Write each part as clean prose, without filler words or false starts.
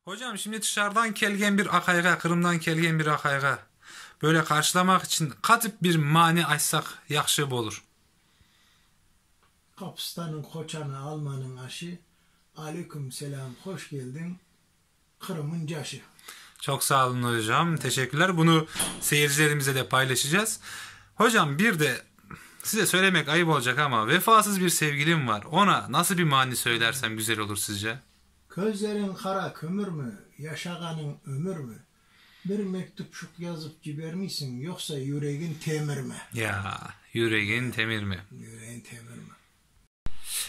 Hocam şimdi dışarıdan kelgen bir akayga, Kırım'dan kelgen bir akayga böyle karşılamak için katıp bir mani açsak yaxşı olur. Kapistan'ın koçanı Alman'ın aşı. Aleyküm selam, hoş geldin. Kırım'ın caşı. Çok sağ olun hocam. Teşekkürler. Bunu seyircilerimize de paylaşacağız. Hocam bir de size söylemek ayıp olacak ama vefasız bir sevgilim var. Ona nasıl bir mani söylersem güzel olur sizce? Közlerin kara kömür mü? Yaşaganın ömür mü? Bir mektupçuk yazıp cibermişsin yoksa yüreğin temir mi? Ya yüreğin temir mi? Yüreğin temir mi?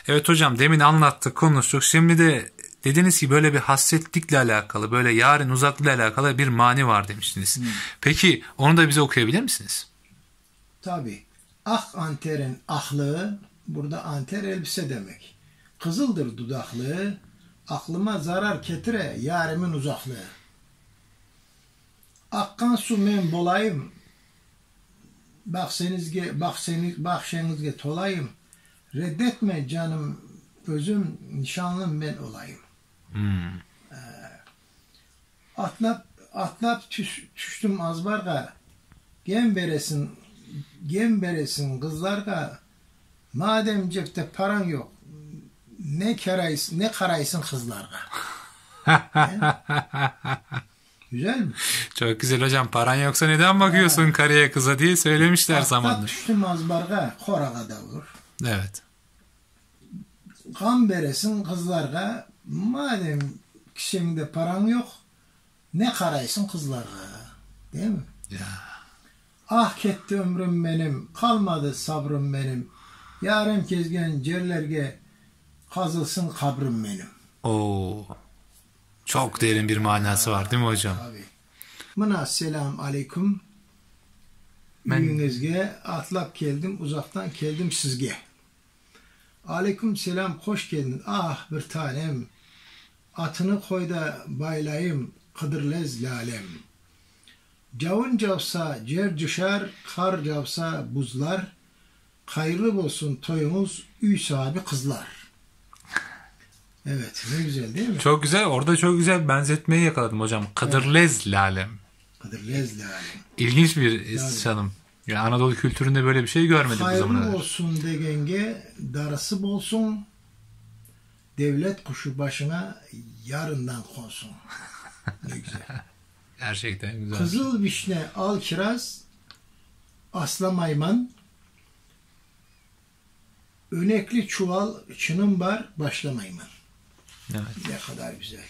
Evet hocam demin anlattık konuştuk. Şimdi de dediniz ki böyle bir hasretlikle alakalı böyle yarın uzaklığıyla alakalı bir mani var demiştiniz. Peki onu da bize okuyabilir misiniz? Tabi. Ah anterin ahlığı, burada anter elbise demek. Kızıldır dudaklığı, aklıma zarar ketire yarimin uzaklığı. Akkan su men bolayım, bakşenizge tolayım. Reddetme canım özüm, nişanlım ben olayım. Atlap düştüm azbarga, gem beresin kızlarga, madem cepte paran yok, ne karaysın kızlarga. Güzel mi? Çok güzel hocam. Paran yoksa neden bakıyorsun karıya kıza diye söylemişler zamanında. Atlap düştüm azbarga, koraga da olur. Evet. Kan beresin kızlarga, madem kişinde paran yok, ne karaysın kızlarga. Değil mi? Ya. Ah ketti ömrüm benim, kalmadı sabrım benim. Yarem kezgen cerlerge, kazılsın kabrım benim. Oo. Çok derin bir manası var değil mi hocam? Tabii. Mına selam aleyküm. Büyüğünüzge atlap geldim, uzaktan geldim sizge. Aleyküm selam, hoş geldin. Ah bir tanem, atını koy da baylayım, kıdırlez lalem. Cavun cavsa cer düşer, kar cavsa buzlar. Hayırlı olsun toyumuz, üy sahibi kızlar. Evet, ne güzel değil mi? Çok güzel. Orada çok güzel benzetmeyi yakaladım hocam. Kıdırlez lalem. Kıdırlez lalem. İlginç bir istihdam. Yani Anadolu kültüründe böyle bir şey görmedik bu zamana Hayırlı kadar. olsun degenge, darısı bolsun. Devlet kuşu başına yarından konsun. Ne güzel. Gerçekten güzel. Kızıl vişne al kiraz, asla mayman. Önekli çuval çınım var, başlamayman. Evet. Ne kadar güzel.